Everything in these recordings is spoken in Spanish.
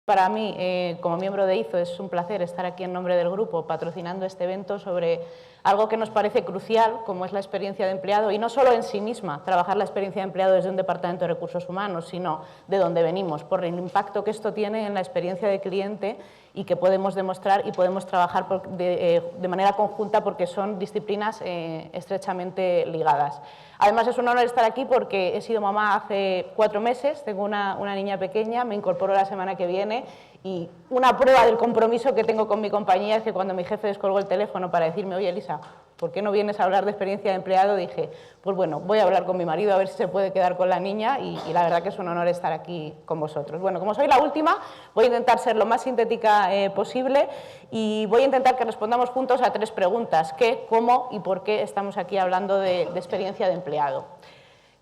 Para mí, como miembro de IZO, es un placer estar aquí en nombre del grupo patrocinando este evento sobre algo que nos parece crucial, como es la experiencia de empleado, y no solo en sí misma, trabajar la experiencia de empleado desde un departamento de recursos humanos, sino de dónde venimos, por el impacto que esto tiene en la experiencia de cliente y que podemos demostrar y podemos trabajar de manera conjunta porque son disciplinas estrechamente ligadas. Además, es un honor estar aquí porque he sido mamá hace 4 meses, tengo una niña pequeña, me incorporo la semana que viene y una prueba del compromiso que tengo con mi compañía es que cuando mi jefe descolgó el teléfono para decirme, oye Elisa, ¿por qué no vienes a hablar de experiencia de empleado? Dije, pues bueno, voy a hablar con mi marido a ver si se puede quedar con la niña y la verdad que es un honor estar aquí con vosotros. Bueno, como soy la última, voy a intentar ser lo más sintética posible y voy a intentar que respondamos juntos a 3 preguntas: ¿qué, cómo y por qué estamos aquí hablando de experiencia de empleado?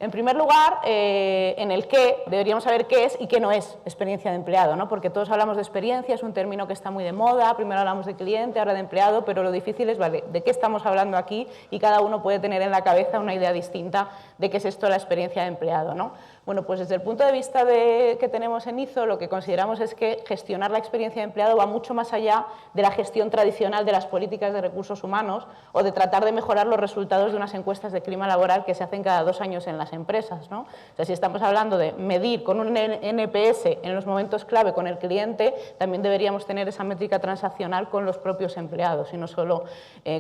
En primer lugar, en el qué, deberíamos saber qué es y qué no es experiencia de empleado, ¿no? Porque todos hablamos de experiencia, es un término que está muy de moda, primero hablamos de cliente, ahora de empleado, pero lo difícil es, vale, ¿de qué estamos hablando aquí? Y cada uno puede tener en la cabeza una idea distinta de qué es esto la experiencia de empleado, ¿no? Bueno, pues desde el punto de vista que tenemos en IZO, lo que consideramos es que gestionar la experiencia de empleado va mucho más allá de la gestión tradicional de las políticas de recursos humanos o de tratar de mejorar los resultados de unas encuestas de clima laboral que se hacen cada 2 años en las empresas, ¿no? O sea, si estamos hablando de medir con un NPS en los momentos clave con el cliente, también deberíamos tener esa métrica transaccional con los propios empleados y no solo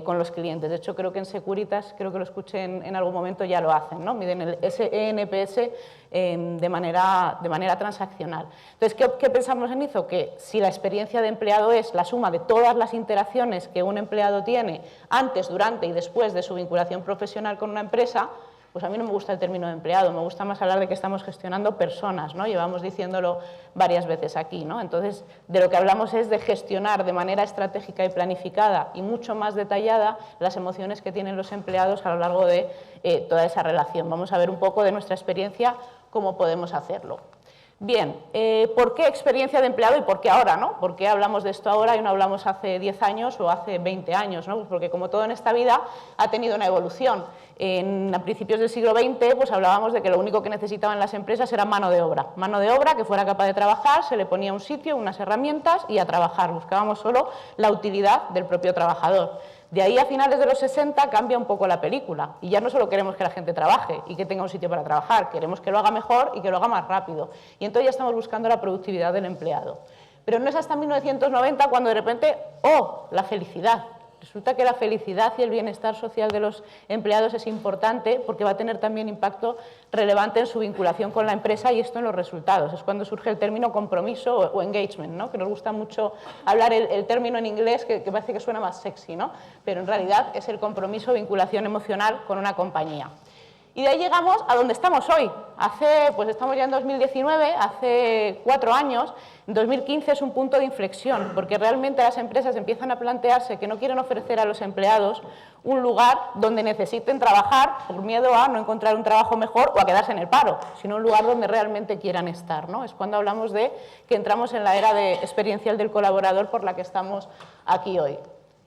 con los clientes. De hecho, creo que en Securitas, creo que lo escuché en algún momento, ya lo hacen, ¿no? Miden ese NPS de manera transaccional. Entonces, ¿qué pensamos en IZO? Que si la experiencia de empleado es la suma de todas las interacciones que un empleado tiene antes, durante y después de su vinculación profesional con una empresa, pues a mí no me gusta el término de empleado, me gusta más hablar de que estamos gestionando personas, ¿no? Llevamos diciéndolo varias veces aquí, ¿no? Entonces, de lo que hablamos es de gestionar de manera estratégica y planificada y mucho más detallada las emociones que tienen los empleados a lo largo de toda esa relación. Vamos a ver un poco de nuestra experiencia cómo podemos hacerlo. Bien, ¿por qué experiencia de empleado y por qué ahora, ¿no? ¿Por qué hablamos de esto ahora y no hablamos hace 10 años o hace 20 años, ¿no? Pues porque como todo en esta vida ha tenido una evolución. A principios del siglo XX pues hablábamos de que lo único que necesitaban las empresas era mano de obra que fuera capaz de trabajar, se le ponía un sitio, unas herramientas y a trabajar. Buscábamos solo la utilidad del propio trabajador. De ahí a finales de los 60 cambia un poco la película y ya no solo queremos que la gente trabaje y que tenga un sitio para trabajar, queremos que lo haga mejor y que lo haga más rápido. Y entonces ya estamos buscando la productividad del empleado. Pero no es hasta 1990 cuando de repente, ¡oh!, la felicidad. Resulta que la felicidad y el bienestar social de los empleados es importante porque va a tener también impacto relevante en su vinculación con la empresa y esto en los resultados. Es cuando surge el término compromiso o engagement, ¿no? Que nos gusta mucho hablar el término en inglés que parece que suena más sexy, ¿no? Pero en realidad es el compromiso o vinculación emocional con una compañía. Y de ahí llegamos a donde estamos hoy. Pues estamos ya en 2019, hace 4 años. En 2015 es un punto de inflexión, porque realmente las empresas empiezan a plantearse que no quieren ofrecer a los empleados un lugar donde necesiten trabajar por miedo a no encontrar un trabajo mejor o a quedarse en el paro, sino un lugar donde realmente quieran estar, ¿no? Es cuando hablamos de que entramos en la era experiencial del colaborador por la que estamos aquí hoy.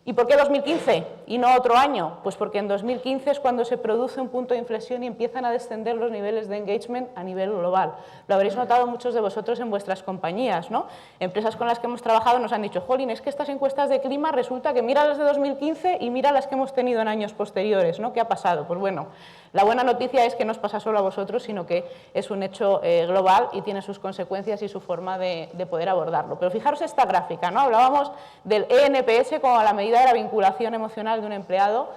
¿Y por qué 2015 y no otro año? Pues porque en 2015 es cuando se produce un punto de inflexión y empiezan a descender los niveles de engagement a nivel global. Lo habréis notado muchos de vosotros en vuestras compañías, ¿no? Empresas con las que hemos trabajado nos han dicho, jolín, es que estas encuestas de clima resulta que mira las de 2015 y mira las que hemos tenido en años posteriores, ¿no? ¿Qué ha pasado? Pues bueno, la buena noticia es que no os pasa solo a vosotros, sino que es un hecho global y tiene sus consecuencias y su forma de poder abordarlo. Pero fijaros esta gráfica, ¿no? Hablábamos del ENPS como la medida de la vinculación emocional de un empleado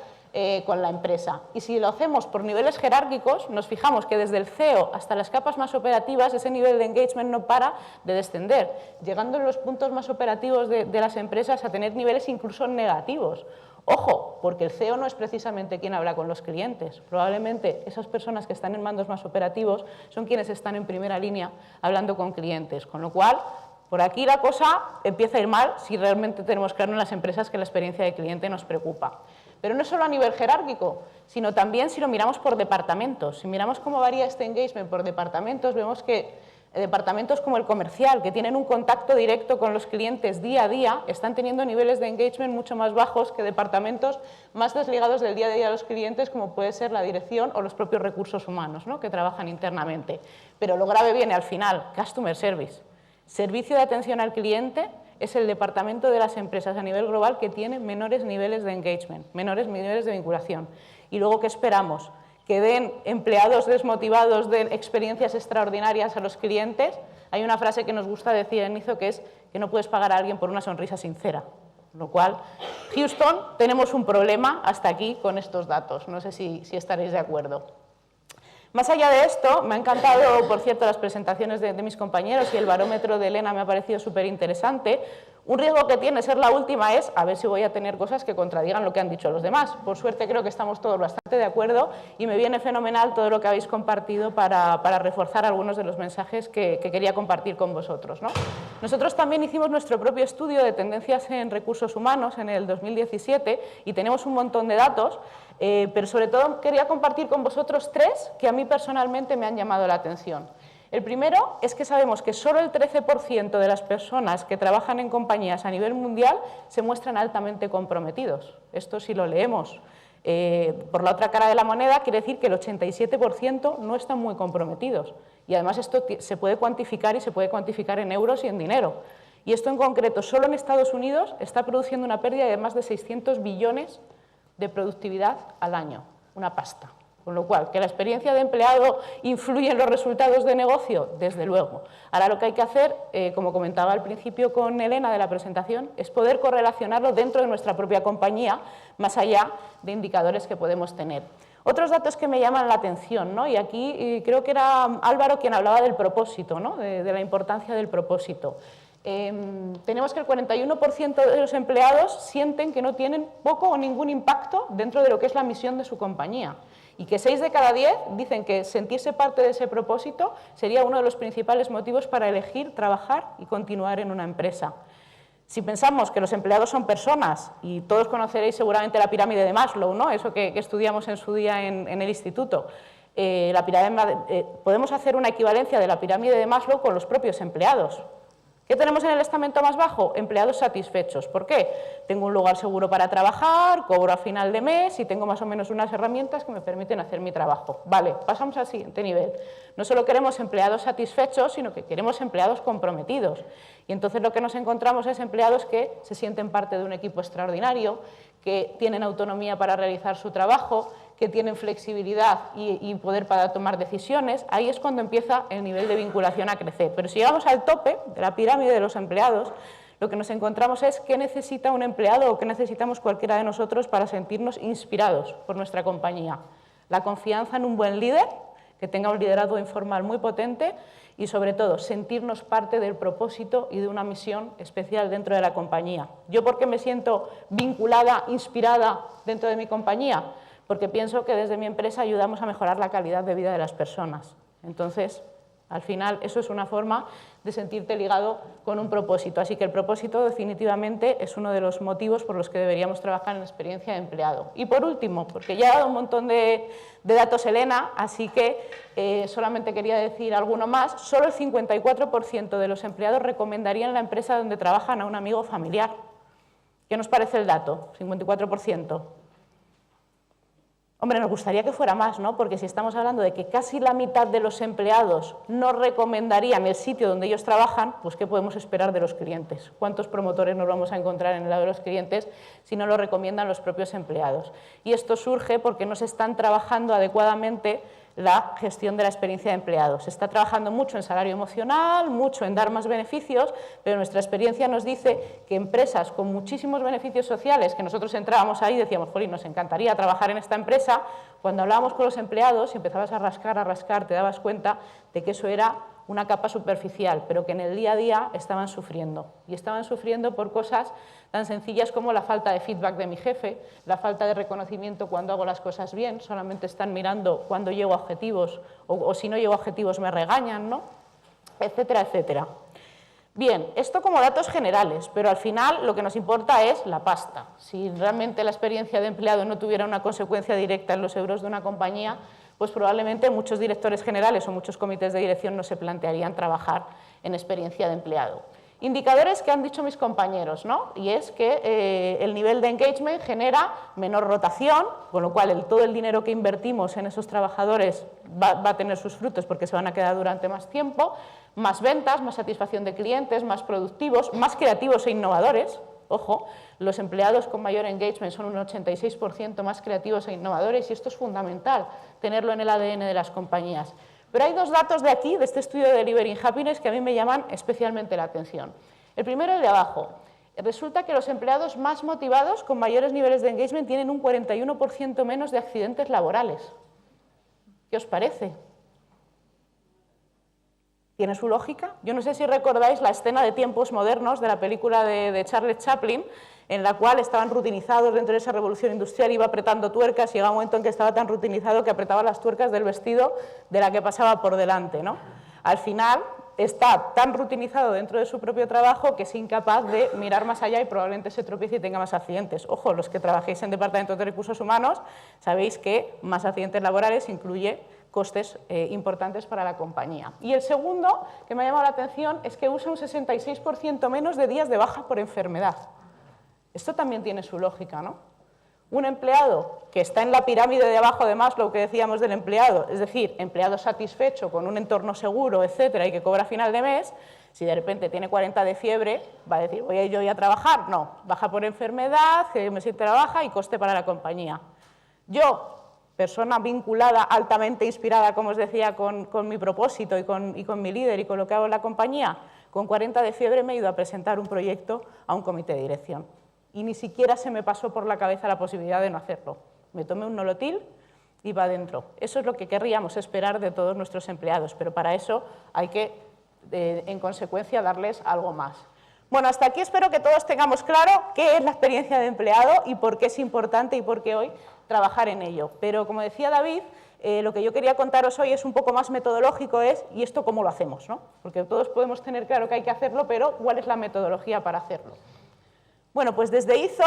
con la empresa. Y si lo hacemos por niveles jerárquicos, nos fijamos que desde el CEO hasta las capas más operativas, ese nivel de engagement no para de descender, llegando en los puntos más operativos de las empresas a tener niveles incluso negativos. Ojo, porque el CEO no es precisamente quien habla con los clientes. Probablemente esas personas que están en mandos más operativos son quienes están en primera línea hablando con clientes, con lo cual por aquí la cosa empieza a ir mal si realmente tenemos claro en las empresas que la experiencia de cliente nos preocupa. Pero no solo a nivel jerárquico, sino también si lo miramos por departamentos. Si miramos cómo varía este engagement por departamentos, vemos que departamentos como el comercial, que tienen un contacto directo con los clientes día a día, están teniendo niveles de engagement mucho más bajos que departamentos más desligados del día a día de los clientes, como puede ser la dirección o los propios recursos humanos, ¿no? Que trabajan internamente. Pero lo grave viene al final, customer service. Servicio de atención al cliente es el departamento de las empresas a nivel global que tiene menores niveles de engagement, menores niveles de vinculación. Y luego, ¿qué esperamos? Que den empleados desmotivados, den experiencias extraordinarias a los clientes. Hay una frase que nos gusta decir en Nizo, que es que no puedes pagar a alguien por una sonrisa sincera. Con lo cual, Houston, tenemos un problema hasta aquí con estos datos. No sé si estaréis de acuerdo. Más allá de esto, me ha encantado, por cierto, las presentaciones de mis compañeros y el barómetro de Elena me ha parecido súper interesante. Un riesgo que tiene ser la última es a ver si voy a tener cosas que contradigan lo que han dicho los demás. Por suerte creo que estamos todos bastante de acuerdo y me viene fenomenal todo lo que habéis compartido para reforzar algunos de los mensajes que quería compartir con vosotros, ¿no? Nosotros también hicimos nuestro propio estudio de tendencias en recursos humanos en el 2017 y tenemos un montón de datos, pero sobre todo quería compartir con vosotros 3 que a mí personalmente me han llamado la atención. El primero es que sabemos que solo el 13% de las personas que trabajan en compañías a nivel mundial se muestran altamente comprometidos. Esto, si lo leemos por la otra cara de la moneda, quiere decir que el 87% no están muy comprometidos. Y además esto se puede cuantificar y se puede cuantificar en euros y en dinero. Y esto en concreto, solo en Estados Unidos está produciendo una pérdida de más de 600 billones de productividad al año, una pasta. Con lo cual, ¿que la experiencia de empleado influye en los resultados de negocio? Desde luego. Ahora lo que hay que hacer, como comentaba al principio con Elena de la presentación, es poder correlacionarlo dentro de nuestra propia compañía, más allá de indicadores que podemos tener. Otros datos que me llaman la atención, ¿no? Y aquí creo que era Álvaro quien hablaba del propósito, ¿no? de la importancia del propósito. Tenemos que el 41% de los empleados sienten que no tienen poco o ningún impacto dentro de lo que es la misión de su compañía. Y que 6 de cada 10 dicen que sentirse parte de ese propósito sería uno de los principales motivos para elegir trabajar y continuar en una empresa. Si pensamos que los empleados son personas, y todos conoceréis seguramente la pirámide de Maslow, ¿no? Eso que estudiamos en su día en el instituto, podemos hacer una equivalencia de la pirámide de Maslow con los propios empleados. ¿Qué tenemos en el estamento más bajo? Empleados satisfechos. ¿Por qué? Tengo un lugar seguro para trabajar, cobro a final de mes y tengo más o menos unas herramientas que me permiten hacer mi trabajo. Vale, pasamos al siguiente nivel. No solo queremos empleados satisfechos, sino que queremos empleados comprometidos. Y entonces lo que nos encontramos es empleados que se sienten parte de un equipo extraordinario, que tienen autonomía para realizar su trabajo, que tienen flexibilidad y poder para tomar decisiones. Ahí es cuando empieza el nivel de vinculación a crecer. Pero si llegamos al tope de la pirámide de los empleados, lo que nos encontramos es qué necesita un empleado o qué necesitamos cualquiera de nosotros para sentirnos inspirados por nuestra compañía. La confianza en un buen líder, que tenga un liderazgo informal muy potente y, sobre todo, sentirnos parte del propósito y de una misión especial dentro de la compañía. ¿Yo por qué me siento vinculada, inspirada dentro de mi compañía? Porque pienso que desde mi empresa ayudamos a mejorar la calidad de vida de las personas. Entonces, al final, eso es una forma de sentirte ligado con un propósito. Así que el propósito definitivamente es uno de los motivos por los que deberíamos trabajar en experiencia de empleado. Y por último, porque ya ha dado un montón de datos Elena, así que solamente quería decir alguno más, solo el 54% de los empleados recomendarían la empresa donde trabajan a un amigo familiar. ¿Qué nos parece el dato? 54%. Hombre, nos gustaría que fuera más, ¿no? Porque si estamos hablando de que casi la mitad de los empleados no recomendarían el sitio donde ellos trabajan, pues ¿qué podemos esperar de los clientes? ¿Cuántos promotores nos vamos a encontrar en el lado de los clientes si no lo recomiendan los propios empleados? Y esto surge porque no se están trabajando adecuadamente la gestión de la experiencia de empleados. Se está trabajando mucho en salario emocional, mucho en dar más beneficios, pero nuestra experiencia nos dice que empresas con muchísimos beneficios sociales, que nosotros entrábamos ahí y decíamos, jolín, nos encantaría trabajar en esta empresa, cuando hablábamos con los empleados y empezabas a rascar, te dabas cuenta de que eso era una capa superficial, pero que en el día a día estaban sufriendo. Y estaban sufriendo por cosas tan sencillas como la falta de feedback de mi jefe, la falta de reconocimiento cuando hago las cosas bien, solamente están mirando cuando llego a objetivos o si no llego a objetivos me regañan, ¿no? Etcétera, etcétera. Bien, esto como datos generales, pero al final lo que nos importa es la pasta. Si realmente la experiencia de empleado no tuviera una consecuencia directa en los euros de una compañía, pues probablemente muchos directores generales o muchos comités de dirección no se plantearían trabajar en experiencia de empleado. Indicadores que han dicho mis compañeros, ¿no? Y es que el nivel de engagement genera menor rotación, con lo cual todo el dinero que invertimos en esos trabajadores va a tener sus frutos porque se van a quedar durante más tiempo, más ventas, más satisfacción de clientes, más productivos, más creativos e innovadores. Ojo, los empleados con mayor engagement son un 86% más creativos e innovadores y esto es fundamental, tenerlo en el ADN de las compañías. Pero hay dos datos de aquí, de este estudio de Delivering Happiness, que a mí me llaman especialmente la atención. El primero es de abajo. Resulta que los empleados más motivados, con mayores niveles de engagement, tienen un 41% menos de accidentes laborales. ¿Qué os parece? ¿Tiene su lógica? Yo no sé si recordáis la escena de Tiempos Modernos de la película de Charles Chaplin, en la cual estaban rutinizados dentro de esa revolución industrial, iba apretando tuercas y llegaba un momento en que estaba tan rutinizado que apretaba las tuercas del vestido de la que pasaba por delante, ¿no? Al final está tan rutinizado dentro de su propio trabajo que es incapaz de mirar más allá y probablemente se tropiece y tenga más accidentes. Ojo, los que trabajéis en departamentos de recursos humanos sabéis que más accidentes laborales incluye costes importantes para la compañía. Y el segundo que me ha llamado la atención es que usa un 66% menos de días de baja por enfermedad. Esto también tiene su lógica, ¿no? Un empleado que está en la pirámide de abajo de Maslow que decíamos del empleado, es decir, empleado satisfecho, con un entorno seguro, etcétera, y que cobra a final de mes, si de repente tiene 40 de fiebre, va a decir, voy a ir yo a trabajar. No, baja por enfermedad, que me siente la baja y coste para la compañía. Yo, persona vinculada, altamente inspirada, como os decía, con mi propósito y con mi líder y con lo que hago en la compañía, con 40 de fiebre me he ido a presentar un proyecto a un comité de dirección. Y ni siquiera se me pasó por la cabeza la posibilidad de no hacerlo. Me tomé un nolotil y va adentro. Eso es lo que querríamos esperar de todos nuestros empleados, pero para eso hay que, en consecuencia, darles algo más. Bueno, hasta aquí espero que todos tengamos claro qué es la experiencia de empleado y por qué es importante y por qué hoy trabajar en ello. Pero, como decía David, lo que yo quería contaros hoy es un poco más metodológico, ¿y esto cómo lo hacemos? ¿No? Porque todos podemos tener claro que hay que hacerlo, pero ¿cuál es la metodología para hacerlo? Bueno, pues desde ISO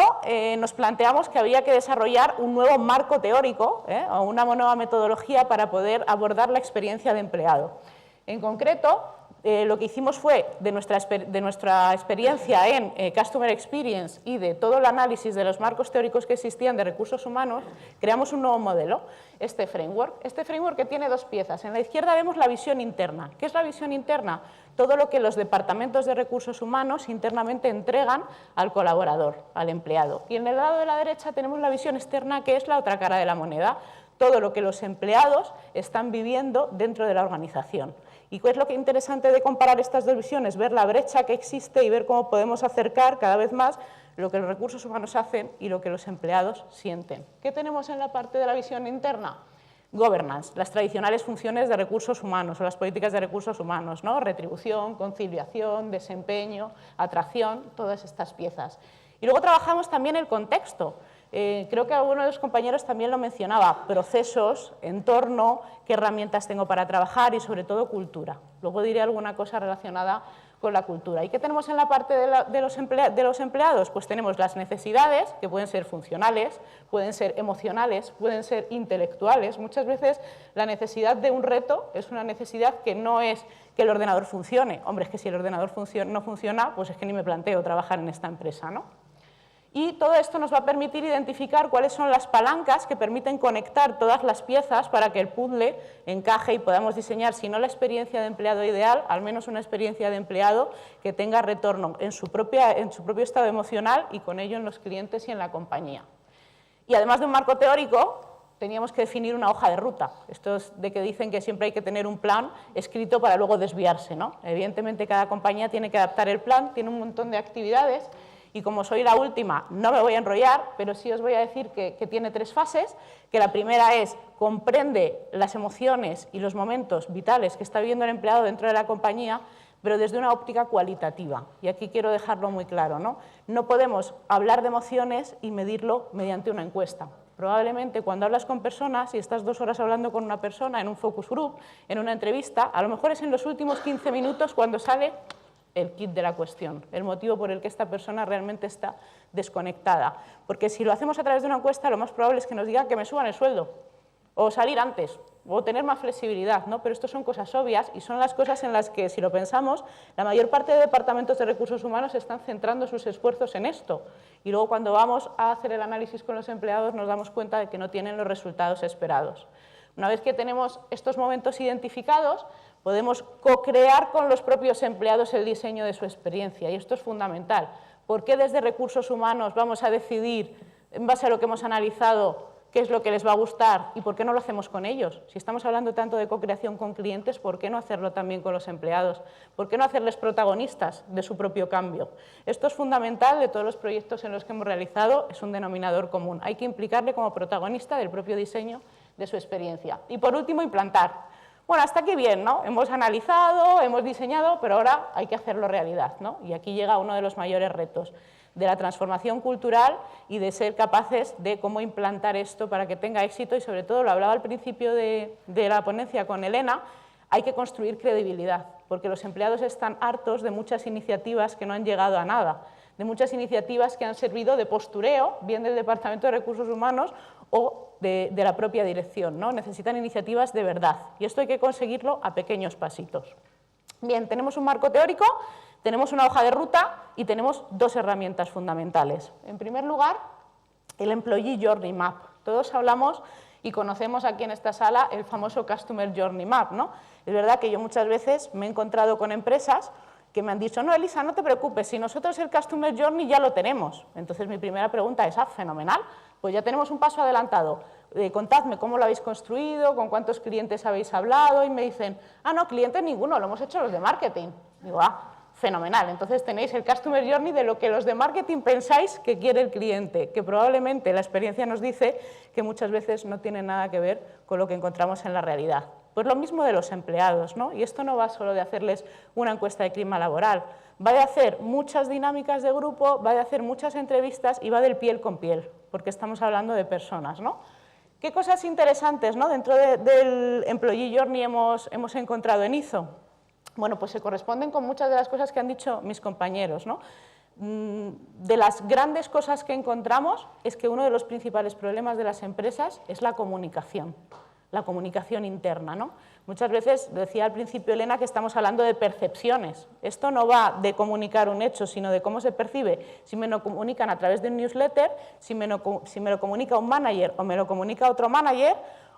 nos planteamos que había que desarrollar un nuevo marco teórico o una nueva metodología para poder abordar la experiencia de empleado. En concreto, lo que hicimos fue, de nuestra experiencia en Customer Experience y de todo el análisis de los marcos teóricos que existían de recursos humanos, creamos un nuevo modelo, este framework que tiene dos piezas. En la izquierda vemos la visión interna. ¿Qué es la visión interna? Todo lo que los departamentos de recursos humanos internamente entregan al colaborador, al empleado. Y en el lado de la derecha tenemos la visión externa, que es la otra cara de la moneda, todo lo que los empleados están viviendo dentro de la organización. ¿Y qué es lo que es interesante de comparar estas dos visiones? Ver la brecha que existe y ver cómo podemos acercar cada vez más lo que los recursos humanos hacen y lo que los empleados sienten. ¿Qué tenemos en la parte de la visión interna? Governance, las tradicionales funciones de recursos humanos o las políticas de recursos humanos, ¿no? Retribución, conciliación, desempeño, atracción, todas estas piezas. Y luego trabajamos también el contexto. Creo que alguno de los compañeros también lo mencionaba, procesos, entorno, qué herramientas tengo para trabajar y sobre todo cultura. Luego diré alguna cosa relacionada con la cultura. ¿Y qué tenemos en la parte de los empleados? Pues tenemos las necesidades, que pueden ser funcionales, pueden ser emocionales, pueden ser intelectuales. Muchas veces la necesidad de un reto es una necesidad que no es que el ordenador funcione. Hombre, es que si el ordenador no funciona, pues es que ni me planteo trabajar en esta empresa, ¿no? Y todo esto nos va a permitir identificar cuáles son las palancas que permiten conectar todas las piezas para que el puzzle encaje y podamos diseñar, si no la experiencia de empleado ideal, al menos una experiencia de empleado que tenga retorno en su propio estado emocional y con ello en los clientes y en la compañía. Y además de un marco teórico, teníamos que definir una hoja de ruta. Esto es de que dicen que siempre hay que tener un plan escrito para luego desviarse, ¿no? Evidentemente cada compañía tiene que adaptar el plan, tiene un montón de actividades. Y como soy la última, no me voy a enrollar, pero sí os voy a decir que tiene tres fases, que la primera es, comprende las emociones y los momentos vitales que está viviendo el empleado dentro de la compañía, pero desde una óptica cualitativa. Y aquí quiero dejarlo muy claro, ¿no? No podemos hablar de emociones y medirlo mediante una encuesta. Probablemente cuando hablas con personas y estás 2 horas hablando con una persona en un focus group, en una entrevista, a lo mejor es en los últimos 15 minutos cuando sale el kit de la cuestión, el motivo por el que esta persona realmente está desconectada. Porque si lo hacemos a través de una encuesta, lo más probable es que nos diga que me suban el sueldo o salir antes. o tener más flexibilidad, ¿no? Pero esto son cosas obvias y son las cosas en las que, si lo pensamos, la mayor parte de departamentos de recursos humanos están centrando sus esfuerzos en esto. Y luego cuando vamos a hacer el análisis con los empleados nos damos cuenta de que no tienen los resultados esperados. Una vez que tenemos estos momentos identificados, podemos co-crear con los propios empleados el diseño de su experiencia y esto es fundamental. ¿Por qué desde recursos humanos vamos a decidir, en base a lo que hemos analizado, qué es lo que les va a gustar y por qué no lo hacemos con ellos? Si estamos hablando tanto de co-creación con clientes, ¿por qué no hacerlo también con los empleados? ¿Por qué no hacerles protagonistas de su propio cambio? Esto es fundamental de todos los proyectos en los que hemos realizado, es un denominador común. Hay que implicarle como protagonista del propio diseño de su experiencia. Y por último, implantar. Bueno, hasta aquí bien, ¿no? Hemos analizado, hemos diseñado, pero ahora hay que hacerlo realidad, ¿no? Y aquí llega uno de los mayores retos de la transformación cultural y de ser capaces de cómo implantar esto para que tenga éxito y sobre todo, lo hablaba al principio de la ponencia con Elena, hay que construir credibilidad, porque los empleados están hartos de muchas iniciativas que no han llegado a nada, de muchas iniciativas que han servido de postureo, bien del Departamento de Recursos Humanos o de la propia dirección, ¿no? Necesitan iniciativas de verdad y esto hay que conseguirlo a pequeños pasitos. Bien, tenemos un marco teórico, tenemos una hoja de ruta y tenemos dos herramientas fundamentales. En primer lugar, el Employee Journey Map. Todos hablamos y conocemos aquí en esta sala el famoso Customer Journey Map, ¿no? Es verdad que yo muchas veces me he encontrado con empresas que me han dicho, no, Elisa, no te preocupes, si nosotros el Customer Journey ya lo tenemos. Entonces mi primera pregunta es, fenomenal, pues ya tenemos un paso adelantado. Contadme cómo lo habéis construido, con cuántos clientes habéis hablado, y me dicen, no, clientes ninguno, lo hemos hecho los de marketing. Digo, fenomenal, entonces tenéis el Customer Journey de lo que los de marketing pensáis que quiere el cliente, que probablemente la experiencia nos dice que muchas veces no tiene nada que ver con lo que encontramos en la realidad. Pues lo mismo de los empleados, ¿no? Y esto no va solo de hacerles una encuesta de clima laboral, va de hacer muchas dinámicas de grupo, va de hacer muchas entrevistas y va del piel con piel, porque estamos hablando de personas, ¿no? ¿Qué cosas interesantes, ¿no? Dentro del Employee Journey hemos encontrado en ISO? Bueno, pues se corresponden con muchas de las cosas que han dicho mis compañeros, ¿no? De las grandes cosas que encontramos es que uno de los principales problemas de las empresas es la comunicación interna, ¿no? Muchas veces, decía al principio Elena, que estamos hablando de percepciones. Esto no va de comunicar un hecho, sino de cómo se percibe. Si me lo comunican a través de un newsletter, si me lo comunica un manager o me lo comunica otro manager,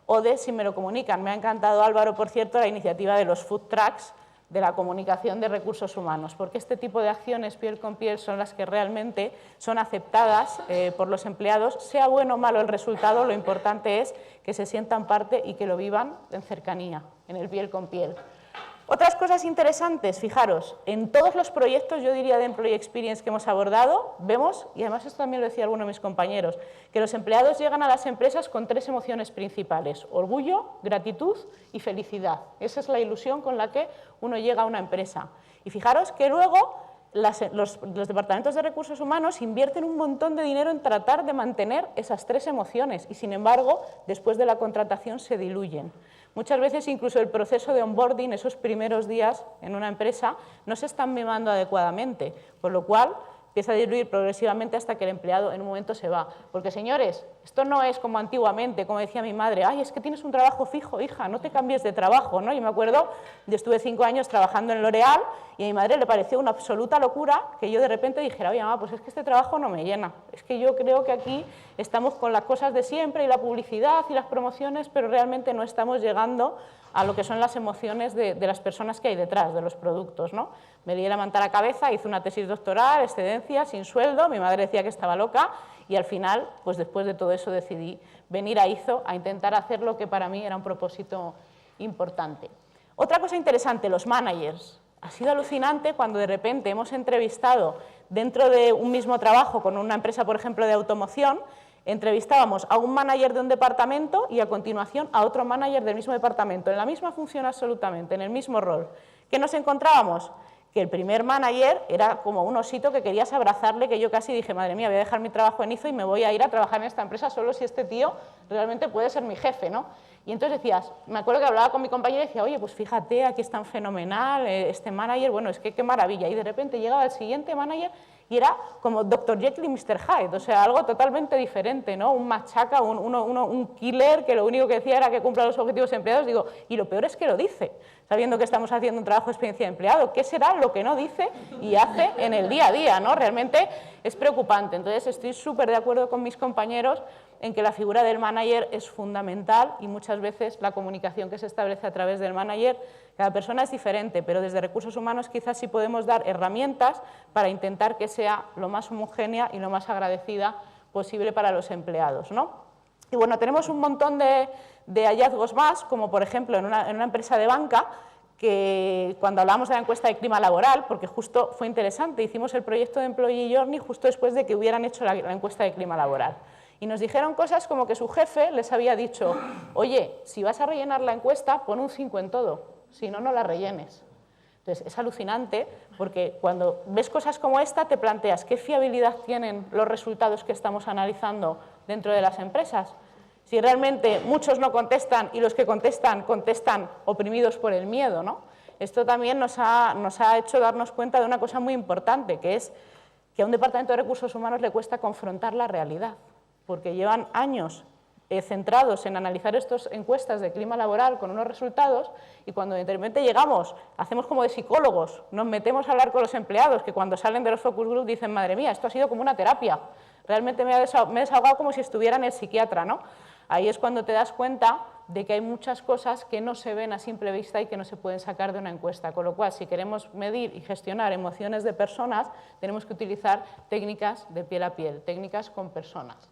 o de si me lo comunican. Me ha encantado, Álvaro, por cierto, la iniciativa de los food trucks, de la comunicación de recursos humanos, porque este tipo de acciones piel con piel son las que realmente son aceptadas por los empleados, sea bueno o malo el resultado, lo importante es que se sientan parte y que lo vivan en cercanía, en el piel con piel. Otras cosas interesantes, fijaros, en todos los proyectos, yo diría de Employee Experience que hemos abordado, vemos, y además esto también lo decía alguno de mis compañeros, que los empleados llegan a las empresas con tres emociones principales: orgullo, gratitud y felicidad. Esa es la ilusión con la que uno llega a una empresa. Y fijaros que luego los departamentos de recursos humanos invierten un montón de dinero en tratar de mantener esas tres emociones y, sin embargo, después de la contratación se diluyen. Muchas veces incluso el proceso de onboarding, esos primeros días en una empresa, no se están mimando adecuadamente, por lo cual empieza a diluir progresivamente hasta que el empleado en un momento se va. Porque, señores, esto no es como antiguamente, como decía mi madre, es que tienes un trabajo fijo, hija, no te cambies de trabajo, ¿no? Yo me acuerdo, yo estuve 5 años trabajando en L'Oréal y a mi madre le pareció una absoluta locura que yo de repente dijera, oye, mamá, pues es que este trabajo no me llena, es que yo creo que aquí estamos con las cosas de siempre y la publicidad y las promociones, pero realmente no estamos llegando a lo que son las emociones de las personas que hay detrás, de los productos, ¿no? Me lié la manta a la cabeza, hice una tesis doctoral, excedencia, sin sueldo, mi madre decía que estaba loca y al final, pues después de todo eso decidí venir a ISO a intentar hacer lo que para mí era un propósito importante. Otra cosa interesante, los managers. Ha sido alucinante cuando de repente hemos entrevistado dentro de un mismo trabajo con una empresa, por ejemplo, de automoción, entrevistábamos a un manager de un departamento y a continuación a otro manager del mismo departamento, en la misma función absolutamente, en el mismo rol. ¿Qué nos encontrábamos? Que el primer manager era como un osito que querías abrazarle, que yo casi dije, madre mía, voy a dejar mi trabajo en ISO y me voy a ir a trabajar en esta empresa solo si este tío realmente puede ser mi jefe, ¿no? Y entonces decías, me acuerdo que hablaba con mi compañero y decía, oye, pues fíjate, aquí es tan fenomenal, este manager, bueno, es que qué maravilla. Y de repente llegaba el siguiente manager y era como Dr. Jekyll y Mr. Hyde, o sea, algo totalmente diferente, ¿no? Un machaca, un killer que lo único que decía era que cumpla los objetivos de empleados. Digo, y lo peor es que lo dice, sabiendo que estamos haciendo un trabajo de experiencia de empleado. ¿Qué será lo que no dice y hace en el día a día, ¿no? Realmente es preocupante. Entonces, estoy súper de acuerdo con mis compañeros en que la figura del manager es fundamental y muchas veces la comunicación que se establece a través del manager, cada persona es diferente, pero desde recursos humanos quizás sí podemos dar herramientas para intentar que sea lo más homogénea y lo más agradecida posible para los empleados, ¿no? Y bueno, tenemos un montón de hallazgos más, como por ejemplo en una empresa de banca, que cuando hablamos de la encuesta de clima laboral, porque justo fue interesante, hicimos el proyecto de Employee Journey justo después de que hubieran hecho la encuesta de clima laboral. Y nos dijeron cosas como que su jefe les había dicho, oye, si vas a rellenar la encuesta, pon un 5 en todo, si no, no la rellenes. Entonces, es alucinante porque cuando ves cosas como esta te planteas qué fiabilidad tienen los resultados que estamos analizando dentro de las empresas. Si realmente muchos no contestan y los que contestan, contestan oprimidos por el miedo, ¿no? Esto también nos ha hecho darnos cuenta de una cosa muy importante, que es que a un departamento de recursos humanos le cuesta confrontar la realidad, porque llevan años centrados en analizar estas encuestas de clima laboral con unos resultados y cuando de repente llegamos, hacemos como de psicólogos, nos metemos a hablar con los empleados que cuando salen de los focus group dicen, madre mía, esto ha sido como una terapia, realmente me he desahogado como si estuviera en el psiquiatra, ¿no? Ahí es cuando te das cuenta de que hay muchas cosas que no se ven a simple vista y que no se pueden sacar de una encuesta, con lo cual si queremos medir y gestionar emociones de personas tenemos que utilizar técnicas de piel a piel, técnicas con personas.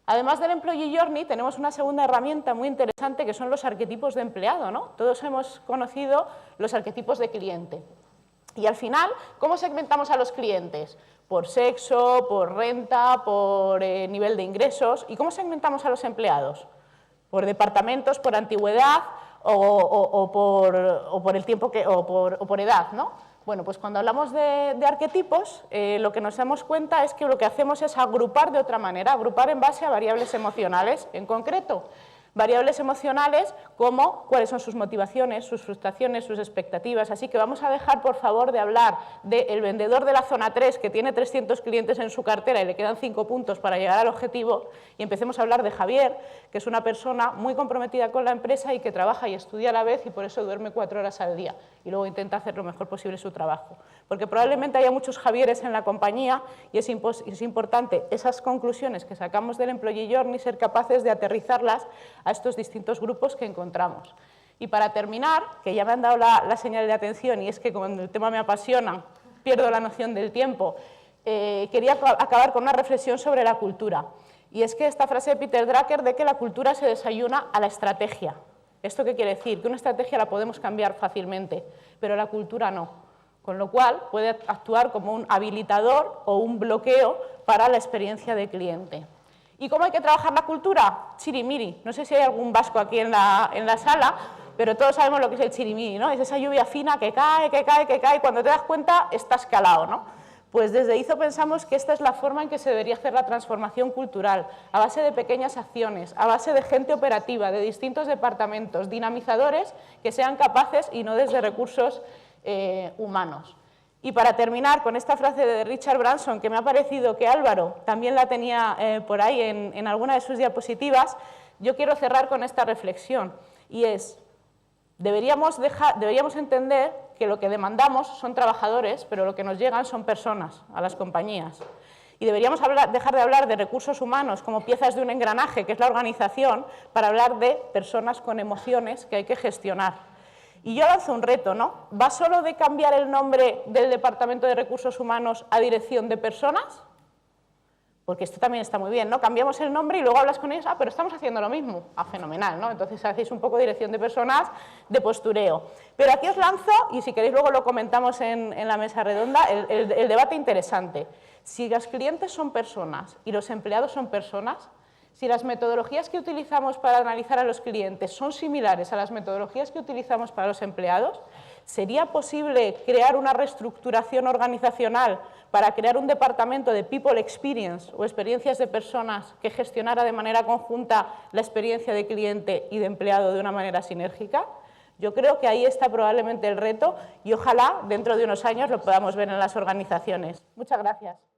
Además del Employee Journey, tenemos una segunda herramienta muy interesante que son los arquetipos de empleado, ¿no? Todos hemos conocido los arquetipos de cliente. Y al final, ¿cómo segmentamos a los clientes? Por sexo, por renta, por nivel de ingresos. ¿Y cómo segmentamos a los empleados? Por departamentos, por antigüedad o por el tiempo o por edad, ¿no? Bueno, pues cuando hablamos de arquetipos, lo que nos damos cuenta es que lo que hacemos es agrupar de otra manera, agrupar en base a variables emocionales, en concreto, variables emocionales como cuáles son sus motivaciones, sus frustraciones, sus expectativas. Así que vamos a dejar, por favor, de hablar del vendedor de la zona 3 que tiene 300 clientes en su cartera y le quedan 5 puntos para llegar al objetivo y empecemos a hablar de Javier, que es una persona muy comprometida con la empresa y que trabaja y estudia a la vez y por eso duerme 4 horas al día y luego intenta hacer lo mejor posible su trabajo. Porque probablemente haya muchos Javieres en la compañía y es importante esas conclusiones que sacamos del Employee Journey ser capaces de aterrizarlas a estos distintos grupos que encontramos. Y para terminar, que ya me han dado la señal de atención y es que cuando el tema me apasiona pierdo la noción del tiempo, quería acabar con una reflexión sobre la cultura. Y es que esta frase de Peter Drucker de que la cultura se desayuna a la estrategia. ¿Esto qué quiere decir? Que una estrategia la podemos cambiar fácilmente, pero la cultura no. Con lo cual puede actuar como un habilitador o un bloqueo para la experiencia de cliente. ¿Y cómo hay que trabajar la cultura? Chirimiri. No sé si hay algún vasco aquí en la sala, pero todos sabemos lo que es el chirimiri, ¿no? Es esa lluvia fina que cae, que cae, que cae, y cuando te das cuenta estás calado, ¿no? Pues desde IZO pensamos que esta es la forma en que se debería hacer la transformación cultural, a base de pequeñas acciones, a base de gente operativa, de distintos departamentos, dinamizadores que sean capaces y no desde recursos humanos. Y para terminar con esta frase de Richard Branson, que me ha parecido que Álvaro también la tenía por ahí en alguna de sus diapositivas, yo quiero cerrar con esta reflexión, y es, deberíamos entender que lo que demandamos son trabajadores, pero lo que nos llegan son personas a las compañías. Y deberíamos dejar de hablar de recursos humanos como piezas de un engranaje, que es la organización, para hablar de personas con emociones que hay que gestionar. Y yo lanzo un reto, ¿no? ¿Va solo de cambiar el nombre del Departamento de Recursos Humanos a Dirección de Personas? Porque esto también está muy bien, ¿no? Cambiamos el nombre y luego hablas con ellos, pero estamos haciendo lo mismo. Fenomenal, ¿no? Entonces hacéis un poco de Dirección de Personas, de postureo. Pero aquí os lanzo, y si queréis luego lo comentamos en la mesa redonda, el debate interesante. Si los clientes son personas y los empleados son personas, si las metodologías que utilizamos para analizar a los clientes son similares a las metodologías que utilizamos para los empleados, ¿Sería posible crear una reestructuración organizacional para crear un departamento de People Experience o experiencias de personas que gestionara de manera conjunta la experiencia de cliente y de empleado de una manera sinérgica? Yo creo que ahí está probablemente el reto y ojalá dentro de unos años lo podamos ver en las organizaciones. Muchas gracias.